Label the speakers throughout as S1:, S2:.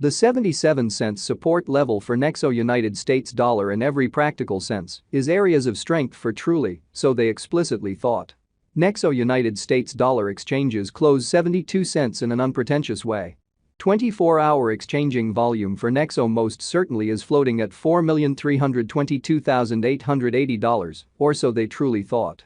S1: The 77-cent support level for Nexo United States dollar in every practical sense is areas of strength for Truly, so they explicitly thought. Nexo United States dollar exchanges close 72 cents in an unpretentious way. 24-hour exchanging volume for Nexo most certainly is floating at $4,322,880, or so they truly thought.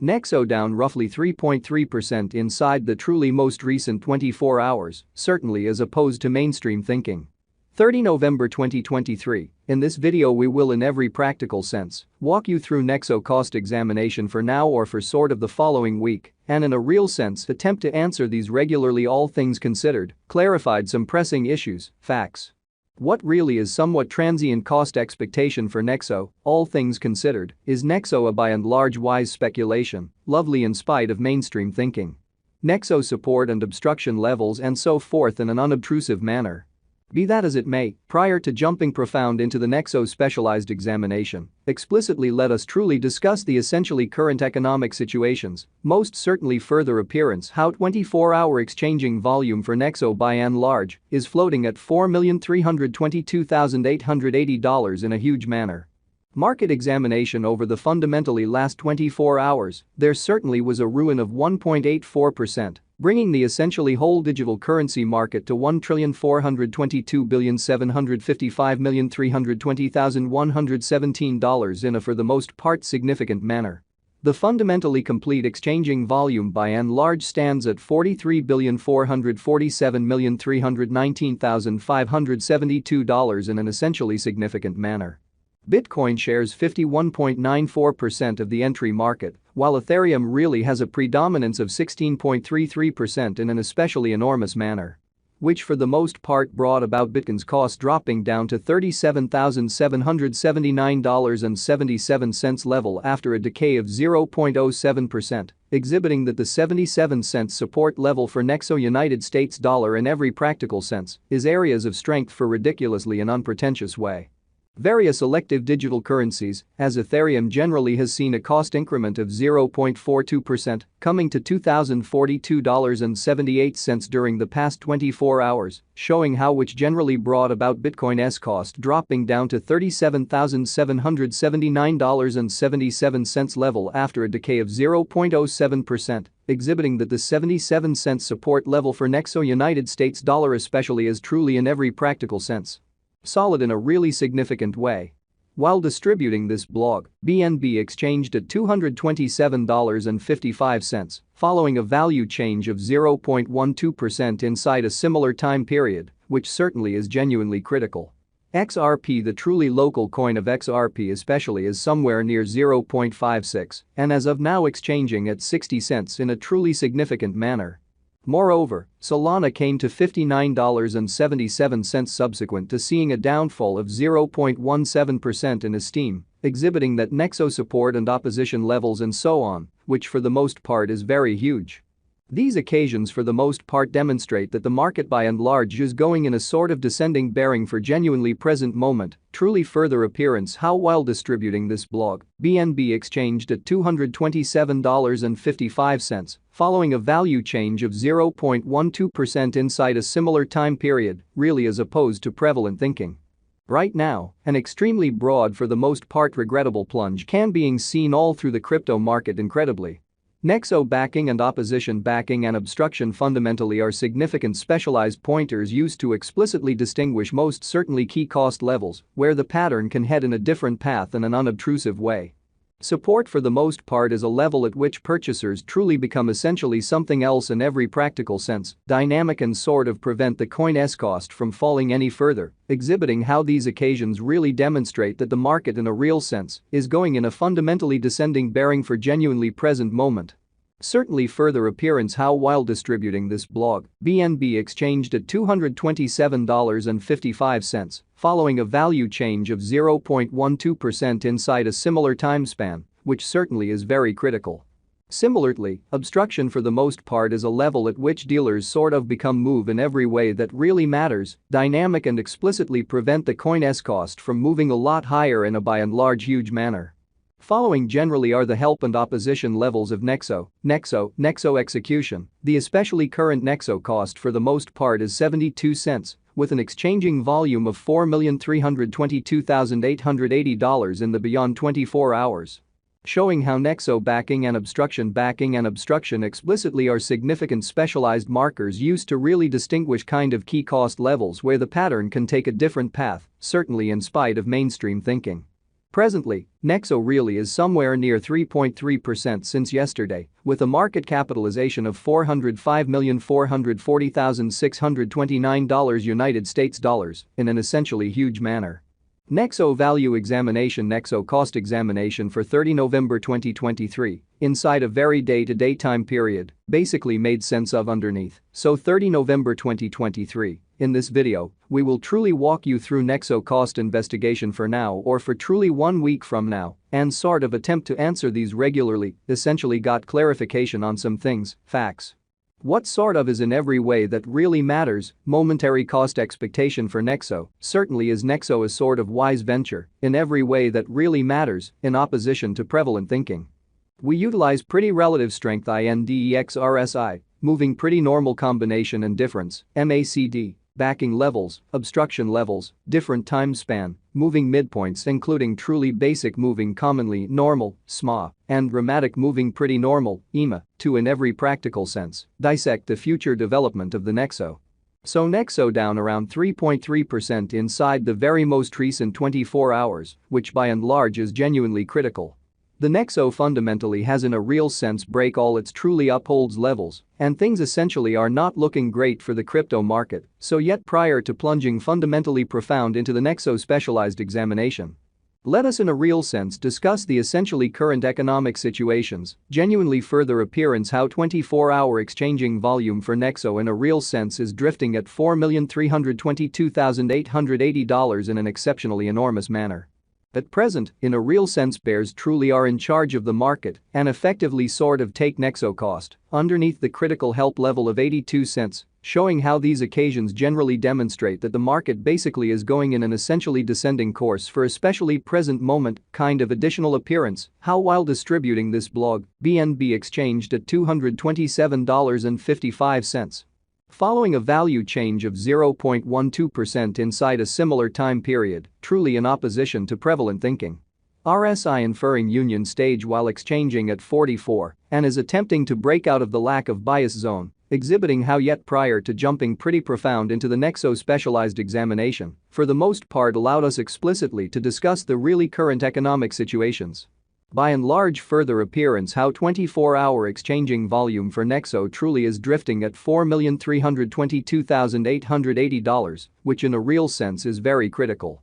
S1: Nexo down roughly 3.3% inside the truly most recent 24 hours, certainly as opposed to mainstream thinking. 30 November 2023, in this video we will in every practical sense walk you through Nexo cost examination for now or for sort of the following week, and in a real sense attempt to answer these regularly all things considered, clarified some pressing issues, facts. What really is somewhat transient cost expectation for Nexo, all things considered, is Nexo a by and large wise speculation, lovely in spite of mainstream thinking? Nexo support and obstruction levels and so forth in an unobtrusive manner. Be that as it may, prior to jumping profound into the Nexo specialized examination, explicitly let us truly discuss the essentially current economic situations, most certainly further appearance how 24-hour exchanging volume for Nexo by and large is floating at $4,322,880 in a huge manner. Market examination over the fundamentally last 24 hours, there certainly was a ruin of 1.84%. Bringing the essentially whole digital currency market to $1,422,755,320,117 in a for the most part significant manner. The fundamentally complete exchanging volume by and large stands at $43,447,319,572 in an essentially significant manner. Bitcoin shares 51.94% of the entry market, while Ethereum really has a predominance of 16.33% in an especially enormous manner. Which for the most part brought about Bitcoin's cost dropping down to $37,779.77 level after a decay of 0.07%, exhibiting that the 77-cent support level for Nexo United States dollar in every practical sense is areas of strength for ridiculously an unpretentious way. Various elective digital currencies, as Ethereum generally has seen a cost increment of 0.42%, coming to $2,042.78 during the past 24 hours, showing how which generally brought about Bitcoin's cost dropping down to $37,779.77 level after a decay of 0.07%, exhibiting that the 77-cent support level for Nexo United States dollar especially is truly in every practical sense solid in a really significant way. While distributing this blog, BNB exchanged at $227.55, following a value change of 0.12% inside a similar time period, which certainly is genuinely critical. XRP, the truly local coin of XRP especially, is somewhere near 0.56 and as of now exchanging at 60 cents in a truly significant manner. Moreover, Solana came to $59.77 subsequent to seeing a downfall of 0.17% in esteem, exhibiting that Nexo support and opposition levels and so on, which for the most part is very huge. These occasions for the most part demonstrate that the market by and large is going in a sort of descending bearing for genuinely present moment, truly further appearance how while distributing this blog, BNB exchanged at $227.55, following a value change of 0.12% inside a similar time period, really as opposed to prevalent thinking. Right now, an extremely broad for the most part regrettable plunge can being seen all through the crypto market incredibly. Nexo backing and opposition backing and obstruction fundamentally are significant specialized pointers used to explicitly distinguish most certainly key cost levels where the pattern can head in a different path in an unobtrusive way. Support for the most part is a level at which purchasers truly become essentially something else in every practical sense, dynamic and sort of prevent the coin's cost from falling any further, exhibiting how these occasions really demonstrate that the market in a real sense is going in a fundamentally descending bearing for genuinely present moment. Certainly further appearance how while distributing this blog, BNB exchanged at $227.55, following a value change of 0.12% inside a similar time span, which certainly is very critical. Similarly, obstruction for the most part is a level at which dealers sort of become move in every way that really matters, dynamic and explicitly prevent the coin's cost from moving a lot higher in a by and large huge manner. Following generally are the help and opposition levels of Nexo execution. The especially current Nexo cost for the most part is 72 cents, with an exchanging volume of $4,322,880 in the beyond 24 hours. Showing how Nexo backing and obstruction explicitly are significant specialized markers used to really distinguish kind of key cost levels where the pattern can take a different path, certainly in spite of mainstream thinking. Presently, Nexo really is somewhere near 3.3% since yesterday, with a market capitalization of $405,440,629 United States dollars in an essentially huge manner. Nexo Value Examination Nexo Cost Examination for 30 November 2023, inside a very day-to-day time period, basically made sense of underneath. So 30 November 2023, in this video, we will truly walk you through Nexo cost investigation for now or for truly 1 week from now, and sort of attempt to answer these regularly, essentially got clarification on some things, facts. What sort of is in every way that really matters, momentary cost expectation for Nexo, certainly is Nexo a sort of wise venture, in every way that really matters, in opposition to prevalent thinking. We utilize pretty relative strength INDEX RSI, moving pretty normal combination and difference, MACD, backing levels, obstruction levels, different time span, moving midpoints including truly basic moving commonly normal, SMA, and dramatic moving pretty normal, EMA, to in every practical sense, dissect the future development of the Nexo. So Nexo down around 3.3% inside the very most recent 24 hours, which by and large is genuinely critical. The Nexo fundamentally has in a real sense break all its truly upholds levels, and things essentially are not looking great for the crypto market, so yet prior to plunging fundamentally profound into the Nexo specialized examination. Let us in a real sense discuss the essentially current economic situations, genuinely further appearance how 24-hour exchanging volume for Nexo in a real sense is drifting at $4,322,880 in an exceptionally enormous manner. At present, in a real sense bears truly are in charge of the market and effectively sort of take Nexo cost underneath the critical help level of 82 cents, showing how these occasions generally demonstrate that the market basically is going in an essentially descending course for especially present moment kind of additional appearance, how while distributing this blog, BNB exchanged at $227.55. Following a value change of 0.12% inside a similar time period, truly in opposition to prevalent thinking. RSI inferring union stage while exchanging at 44 and is attempting to break out of the lack of bias zone, exhibiting how yet prior to jumping pretty profound into the Nexo specialized examination, for the most part allowed us explicitly to discuss the really current economic situations. By and large further appearance how 24-hour exchanging volume for Nexo truly is drifting at $4,322,880, which in a real sense is very critical.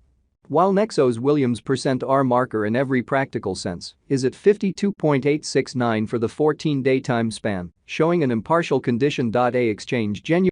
S1: While Nexo's Williams %R marker in every practical sense is at 52.869 for the 14-day time span, showing an impartial condition. A exchange genuine